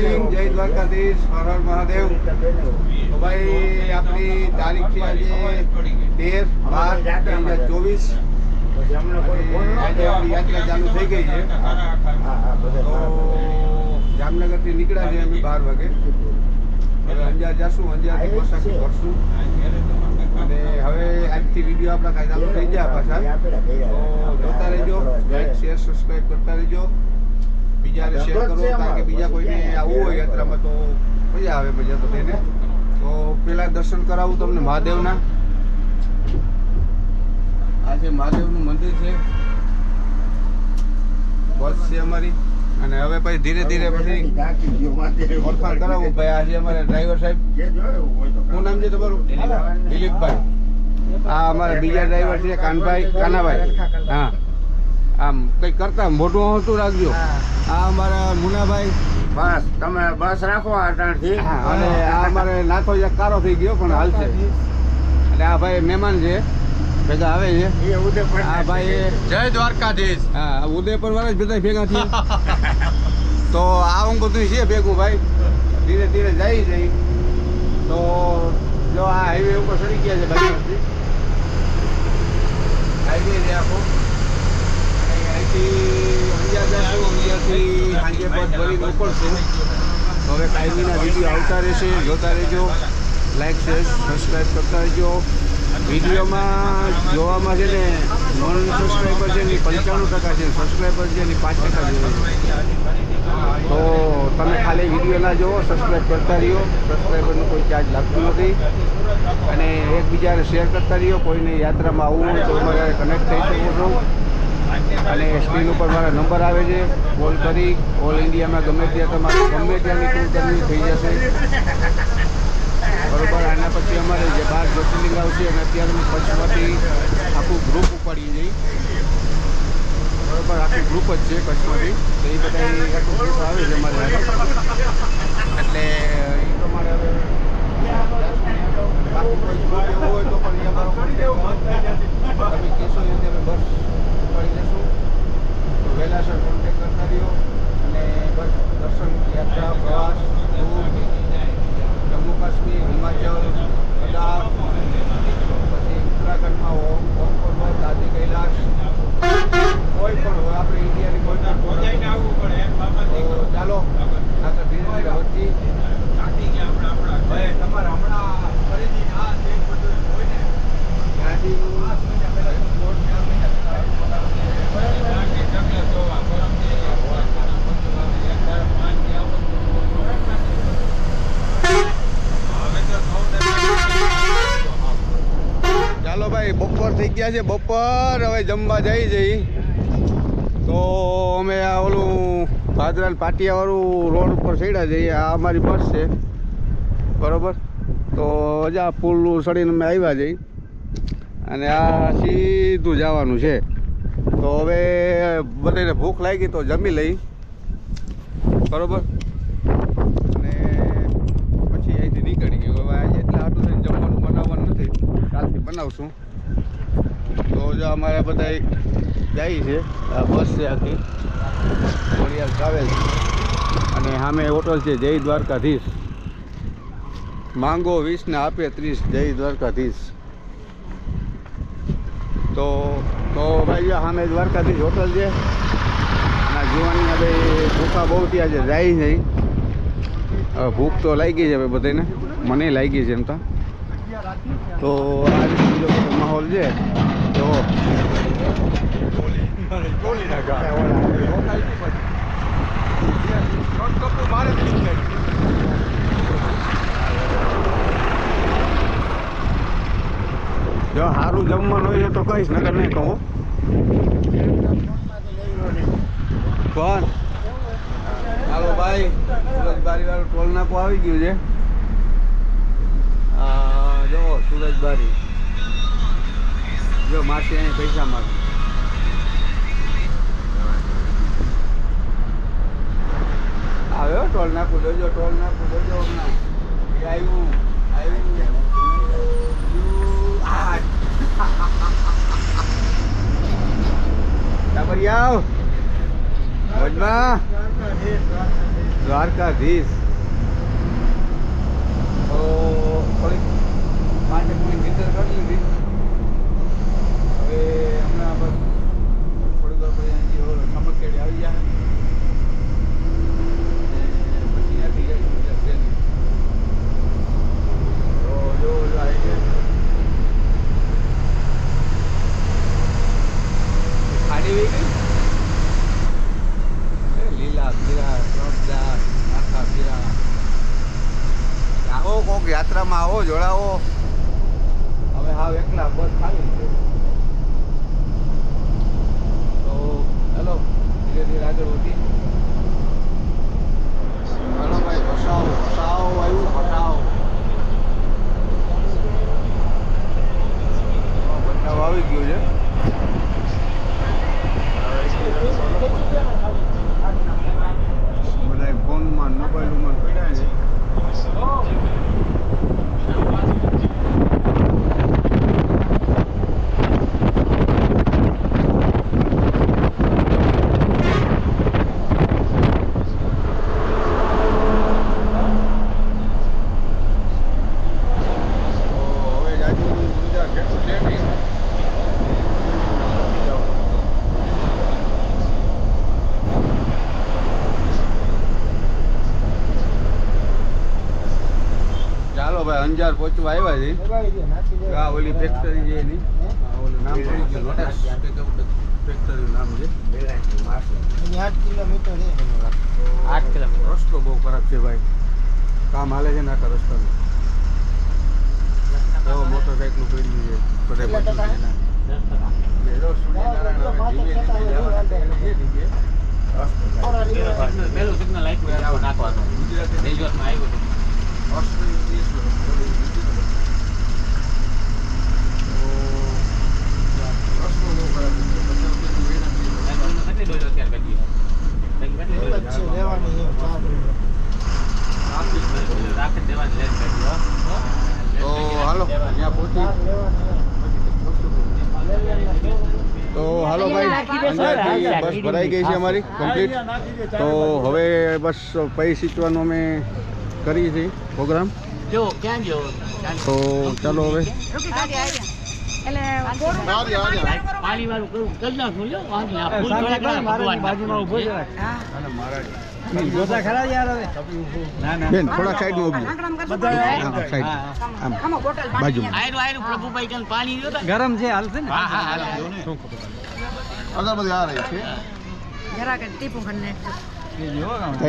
Morning, જય દ્વારકાધીશ, હર હર મહાદેવ। તો ભાઈ આપણી તારીખ છે આજે 13/12/2024। આજે આપણી યાત્રા ચાલુ થઈ ગઈ છે। તો જામનગરથી નીકળ્યા છે અમે 12 વાગે। હવે અંજાર જશું, અંજારથી પોશાકી ભરશું અને હવે આજથી વિડીયો આપણા કાંઈ ચાલુ થઈ ગયા પાછા। તો જોતા રહેજો, લાઈક શેર સબસ્ક્રાઈબ કરતા રહેજો, બીજાને શેર કરો, કારણ કે બીજા કોઈને આવવું હોય યાત્રામાં તો મજા આવે, મજા તો તેને। તો પેલા દર્શન કરાવું તમને મહાદેવના। આ છે મહાદેવનું મંદિર છે, બસ છે અમારી। અને હવે પછી ધીરે ધીરે પછી ઓળખાણ કરાવું। ભાઈ આ છે અમારા ડ્રાઈવર સાહેબ, શું નામ છે તમારું? દિલીપભાઈ। આ અમારા બીજા ડ્રાઈવર છે કાનાભાઈ। હા, આમ કંઈક કરતા મોટું હોતું રાખજો। આ અમારા મુનાભાઈ, બસ તમે બસ રાખો આટણથી। અને આ અમારે નાથો એક કારો થઈ ગયો પણ હાલશે। અને આ ભાઈ મહેમાન છે, ભેગા આવે છે। એ ઉદયપુર આ ભાઈ જય દ્વારકાધીશ। હા, ઉદયપુર વાળા જ બધા ભેગા થયા। તો આવું બધું છે ભેગું ભાઈ, ધીરે ધીરે જાય જઈ। તો જો આ હાઈવે ઉપર ચડી ગયા છે ભાઈ, હાઈવે છે આખો। અહીંથી અંજાર જશું, અંજારથી સાંજે બસ ભરીને ઉપડશું। તો હવે કાયમીના વિડીયો આવતા રહેશે, જોતા રહેજો, લાઈક શેર સબસ્ક્રાઈબ કરતા રહેજો। વિડીયોમાં જોવામાં છે ને નોન સબસ્ક્રાઈબર છે ને 95% છે, સબસ્ક્રાઈબર છે ને 5% જોઈએ। તો તમે ખાલી વિડીયો ના જુઓ, સબસ્ક્રાઈબ કરતા રહ્યો। સબસ્ક્રાઈબરનો કોઈ ચાર્જ લાગતો નથી અને એકબીજાને શેર કરતા રહ્યો। કોઈને યાત્રામાં આવવું હોય તો અમારે કનેક્ટ થઈ શકો છો। અને સ્ક્રીન ઉપર મારા નંબર આવે છે, કોલ કરી ઓલ ઇન્ડિયામાં ગમે ત્યાં તમારે ગમે ત્યાંની ટૂર કરવી થઈ જશે, બરોબર। આના પછી અમારે જે 12 જ્યોતિર્લિંગ આવશે અને અત્યારે અમે કચ્છમાંથી આખું ગ્રુપ ઉપાડીએ જઈએ, બરોબર। આખું ગ્રુપ જ છે કચ્છમાંથી, તો એ બધા આખું ગ્રુપ આવે છે અમારે આગળ। એટલે એ પ્રમાણે હવે બાકી કોઈ ગ્રુપ એવું હોય તો પણ એ અમારો તમે કહેશો એ રીતે અમે બસ ઉપાડી જશું। તો વહેલાસર કોન્ટેક્ટ કરતા રહ્યો અને બસ દર્શન, યાત્રા, પ્રવાસ, ટૂર, જમ્મુ કાશ્મીર, હિમાચલ, લદ્દાખ, પછી ઉત્તરાખંડમાં ઓમ પર્વત, આદિ કૈલાશ, કોઈ પણ હોય આપણે ઇન્ડિયાની કોઈ પણ તો ચાલો આગળ ધીરે ધીરે વધતી તમારે હમણાં ખરીદી આ તે બધું હોય ને ગાડીનું ચાલો ભાઈ, બપોર થઈ ગયા છે, બપોર હવે જમવા જઈ જઈ। તો અમે આ ઓલું ભાદરાન પાટિયાવાળું રોડ ઉપર ચડ્યા જઈએ। આ અમારી બસ છે, બરોબર। તો હજી આ પુલ ચડીને અમે આવ્યા જઈ અને આ સીધું જવાનું છે। તો હવે બધાને ભૂખ લાગી તો જમી લઈ, બરોબર। અને પછી અહીંથી નીકળી ગયું। હવે આજે એટલા આટલું થઈને જમવાનું બનાવવાનું નથી, કાલથી બનાવશું। તો જો અમારે બધા જાય છે, આ બસ છે આખી ખોડિયાર ટ્રાવેલ્સ અને સામે હોટલ છે જય દ્વારકાધીશ। માંગો 20 ને આપે 30, જય દ્વારકાધીશ। તો ભાઈ સામે દ્વારકાધીશ હોટલ છે અને જીવાની ભાઈ ભૂખા બહુ ત્યાં છે, જાય છે। હવે ભૂખ તો લાગી છે ભાઈ બધાને, મને લાગી છે એમ તો આ બીજો માહોલ છે। તો જો સારું જમવાનું હોય તો કહીશ, નગર નહીં કહું કોણ। હાલો ભાઈ, સુરજબારી વાળું ટોલ નાકું આવી ગયું છે। જો સુરજબારી, જો માસી અહીં પૈસા માગે આવે ટોલ નાકું જોજો, ટોલ નાકું જોજો હમણાં એ આવ્યું ટાબરિયાવ વજમાં દ્વારકાધીશ. તો થોડીક 5 મિનિટ ભીતર કરી લીધી. હવે હમણાં બસ થોડીક વાર પછી અહીંથી સમકેડી આવી જાય પછી ત્યાંથી જઈશું બીજા ટ્રેન. તો જો આવી ગયા ખાડી વહી ગઈ. લીલા પીળા રસદાર આખા પીળા. આવો કોક યાત્રામાં આવો, જોડાવો. હવે હાવ એકલા બસ ખાલી છે. તો ચાલો ધીરે ધીરે આગળ વધી. ચાલો ભાઈ, ભસાવ આવ્યું ભસાવ. બદલાવ આવી ગયું છે. બધા ફોનમાં મોબાઈલમાં પડ્યા છે. અંજાર પહોંચવા આવ્યા છે. આ ઓલી ફેક્ટરી છે એની ઓલું નામ પડી ગયું લોટસ ફેક્ટરીનું નામ છે. 8 કિલોમીટર છે. 8 કિલોમીટર. રસ્તો બહુ ખરાબ છે ભાઈ. કામ હાલે છે ને આખા રસ્તાનું. તો મોટરસાઇકલ પડ્યું છે બધે બધું છે ને. પેલું સિગ્નલ આપ્યું નાખવાનું. રિઝોર્ટમાં આવ્યું હતું. તો હાલો ભાઈ, અંજારથી બસ ભરાઈ ગઈ છે અમારી કમ્પ્લીટ. તો હવે બસ પૈ સીચવાનું અમે કરીએ છીએ પ્રોગ્રામ. તો ચાલો હવે બેન થોડા સાઈડમાં ઉભી ગરમ છે હાલશે ને. અગરબત્તી આ રહી છે.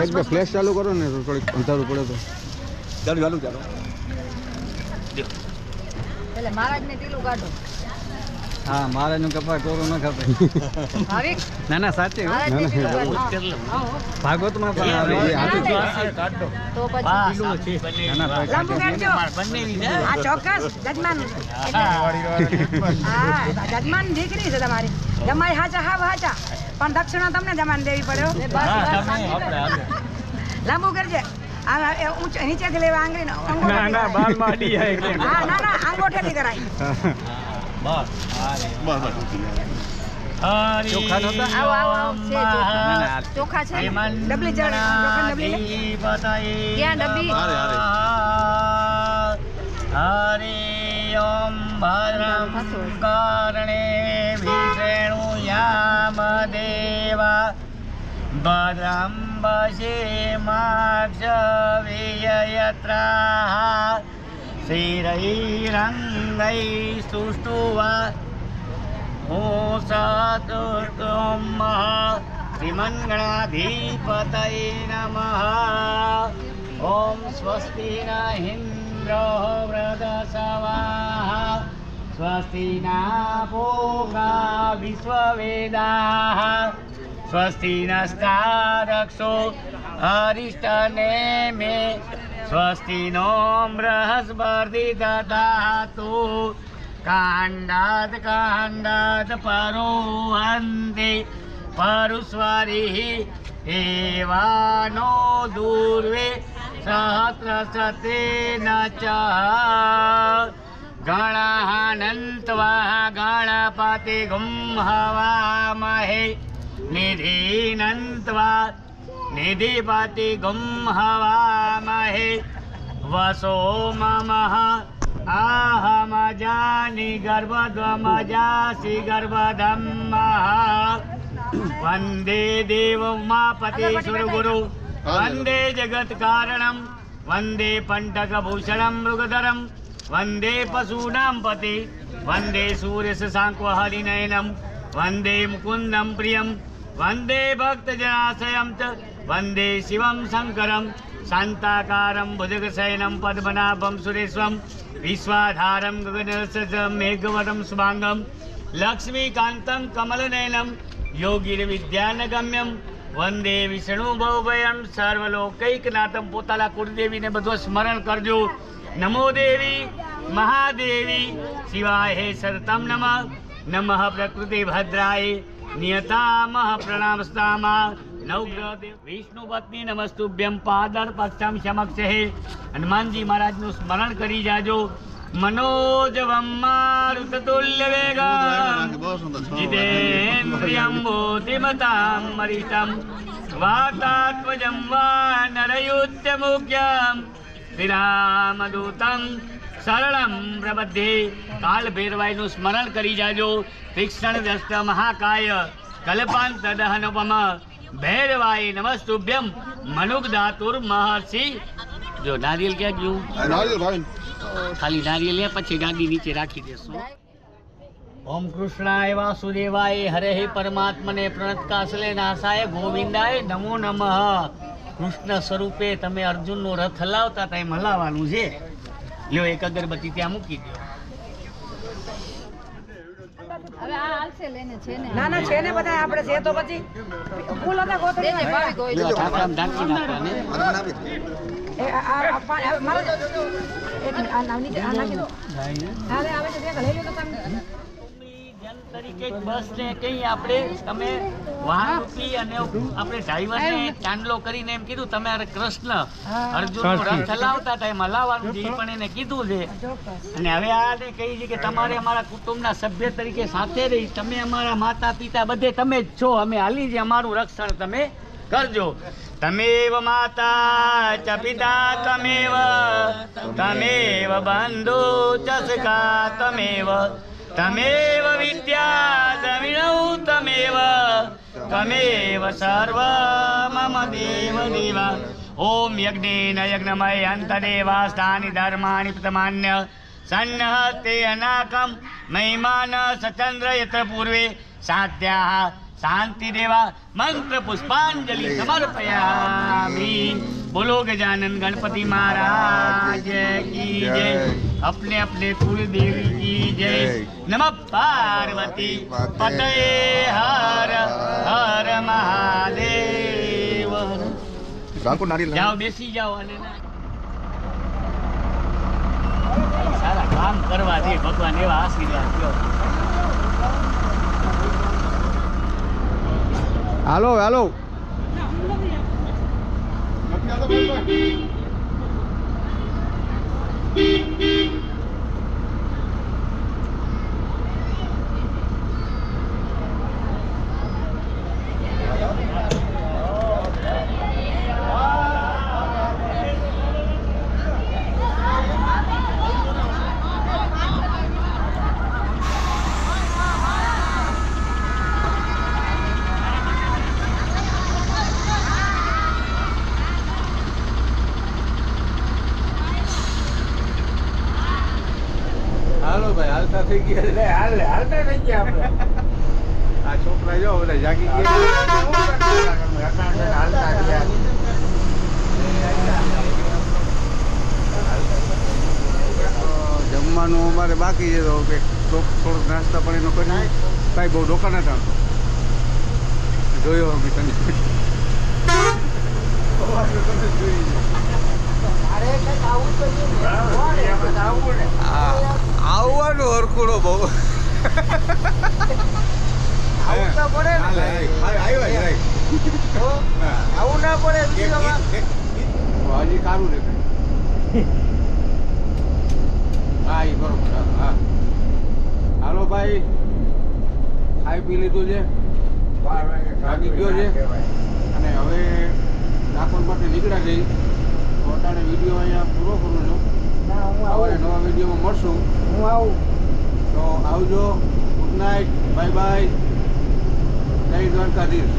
એક બે ફ્લેશ ચાલુ કરો ને તો થોડીક અંધારું પડે તો. ચાલુ ચાલુ ચાલો. એટલે મહારાજને ટીલું કાઢો. હા, મહારાજનું કપા કોરો ન ખપે. ના ના સાચી ભાગવતમાં પણ આવે. તો પછી લાંબુ કાઢજો. આ ચોક્કસ જજમાન. હા, જજમાન દીકરી છે તમારી. જમાઈ હાચા હાવ હાચા, પણ દક્ષિણા તમને જમાન દેવી પડે. લાંબુ કરજે. નીચેથી લેવા આંગળી અંગોઠેથી કરાય. ચોખા છે ડબલી ડબલી ક્યાં ડબ્બી. હરે ઓમ ભદ્રમ કરણે વિષેણુ યામ દેવા ભદ્રમ પશ્યેમાક્ષવિયત્રાઃ શ્રીરૈરંગૈ સુષ્ટુવા ઓષતુષ્ટુમ શ્રીમન્ગણાધિપતये નમઃ. ઓમ સ્વસ્તિ ન ઇન્દ્રો વૃધસ્વાહા સ્વસ્તિ ના પૂષા વિશ્વવેદાઃ સ્વસ્તિ નસ્તારક્ષો હરિષ્ટને મે સ્વસ્તિ નો બૃહસ્પતિ દધાતુ કાંડાત કાંડાત પરોહંતિ પરુસ્વરી એવાનો દૂર્વે સહસ્રસતે ન ચ ગણાનંત્વા ગણપતિ ગુમ હવામહે નિધિનંત્વા નિધિપતિ ગુમ હવામહે વસો મમ આહમજાની ગર્ભધ્વમજાસી ગર્ભધમ્મ વંદે દેવ ઉમાપતિ સુરગુરુ વંદે જગત કારણમ વંદે પંટકભૂષણમ મૃગધરમ વંદે પશૂનાં પતિ વંદે સૂર્ય શશાંક હરિનયનમ વંદે મુકુંદમ પ્રિયમ વંદે ભક્તજનાશયમ ચ વંદે શિવમ શંકરમ શાંતાકારમ ભુજગશયનમ પદ્મનાભમ સુરેશ્વમ વિશ્વાધારમ ગગનસજમ મેઘવરમ શુભાંગમ લક્ષ્મીકાંતમ કમલનયનમ યોગીર્વિદ્યાનગમ્યમ વંદે વિષ્ણુ ભવભયમ સર્વલોકૈકનાથમ. પોતાના કુળદેવીને બધું સ્મરણ કરજો. નમો દેવી મહાદેવી શિવાય હે શરતમ નમઃ નમઃ પ્રકૃતિ ભદ્રાય નિયતામહ પ્રણામસ્તામા નવગ્રહ દેવ વિષ્ણુ પત્ની નમસ્તુભ્યમ પાદર પક્ષમ સમક્ષ હે. હનુમાનજી મહારાજનું સ્મરણ કરી જાજો. મનોજવમ મારુતતુલ્ય વેગમ જીતેન્દ્રિયમ બુદ્ધિમતામ વરિષ્ઠમ વાતાત્મજં વાનરયુધ્ય મુખ્યમ શ્રીરામદૂતમ શરણમ પ્રબધ્યે. કાલ ભૈરવાઈનું સ્મરણ કરી જાજો. તીક્ષ્ણ દ્રષ્ટ મહાકાય કલ્પાંત દહનોપમ ભૈરવાય નમસ્તુભ્યમ મનુક ધાતુર મહર્ષિ. જો નારિયેલ ક્યાં ગયું? ખાલી નારિયેલ લે, પછી ગાડી નીચે રાખી દેશું. ઓમ કૃષ્ણાય વાસુદેવાય હરે પરમાત્મને પ્રણતકાસલે નાસાય ગોવિંદાય નમો નમઃ. કૃષ્ણ સ્વરૂપે તમે અર્જુનનો રથ હલાવતા હતા એમ હલાવવાનું છે. લ્યો એક અગરબત્તી ત્યાં મૂકી દો. ના ના છે ને બધા આપણે છે તો પછી ફૂલ હતા ગોતરી ઠાકરામ ઢાંકી નાખવાને. તરીકે બસ ને કઈ આપણે તમે વાહન રૂપી અને આપણે ડ્રાઈવરને ચાંદલો કરીને એમ કીધું તમે કૃષ્ણ અર્જુનનો રથ હલાવતા હતા એમ હલાવવાનું છે. પણ એને કીધું છે. અને હવે આને કહી છે કે તમારે અમારા કુટુંબના સભ્ય તરીકે સાથે રહી, તમે અમારા માતા પિતા બધે તમે જ છો, અમે હાલી છે, અમારું રક્ષણ તમે કરજો. તમેવ માતા ચ પિતા તમેવ તમેવ બંધુ ચ સખા તમેવ તમેવ વિદ્યા દ્રવિણૌ તમેવ તમેવ સર્વ મમ દેવ દેવ. ઓમ યજ્ઞેન યજ્ઞમય અંતદેવા સ્થાનિ ધર્માણિ પ્રતમાન્ય સન્નહતે અનાકમ મહિમાન સચંદ્ર યત્ર પૂર્વે સાત્યાઃ શાંતિ દેવા મંત્ર પુષ્પાંજલિ સમર્પયામિ. બોલો ગજાનન ગણપતિ મહારાજ કી જય. अपने अपने कुल देवी की जय. नमः पार्वती पतये हर हर महादेव. जाओ बेसी जाओ અને સારા કામ કરવા દે ભગવાન, એવા આશીર્વાદ દો. હાલો હાલો. હાલો ભાઈ, હાલતા થઈ ગયા. હાલતા થઈ ગયા આપણે. આ છોકરા જો બધા જાગી ગયા. હાલતા ગયા. જમવાનું અમારે બાકી છે, તો થોડોક નાસ્તા પાણીનો કરી કાંઈ બહુ ડોકા નથી આવતો. જોયો અમે તને આવવાનું હરખુડો બહુ આવું તો પડે ને. આવું ના પડે. હજી સારું દેખાય. હા એ બરોબર. હા હાલો ભાઈ, ખાઈ પી લીધું છે, જાગી ગયો છે, અને હવે દ્વારકાથી. તો અટાણે વિડીયો અહીંયા પૂરો કરું છું. ના હું હવે આવું નવા વિડીયોમાં મળશું. હું આવું તો આવજો. Good night. Bye bye. જય દ્વારકાધીશ.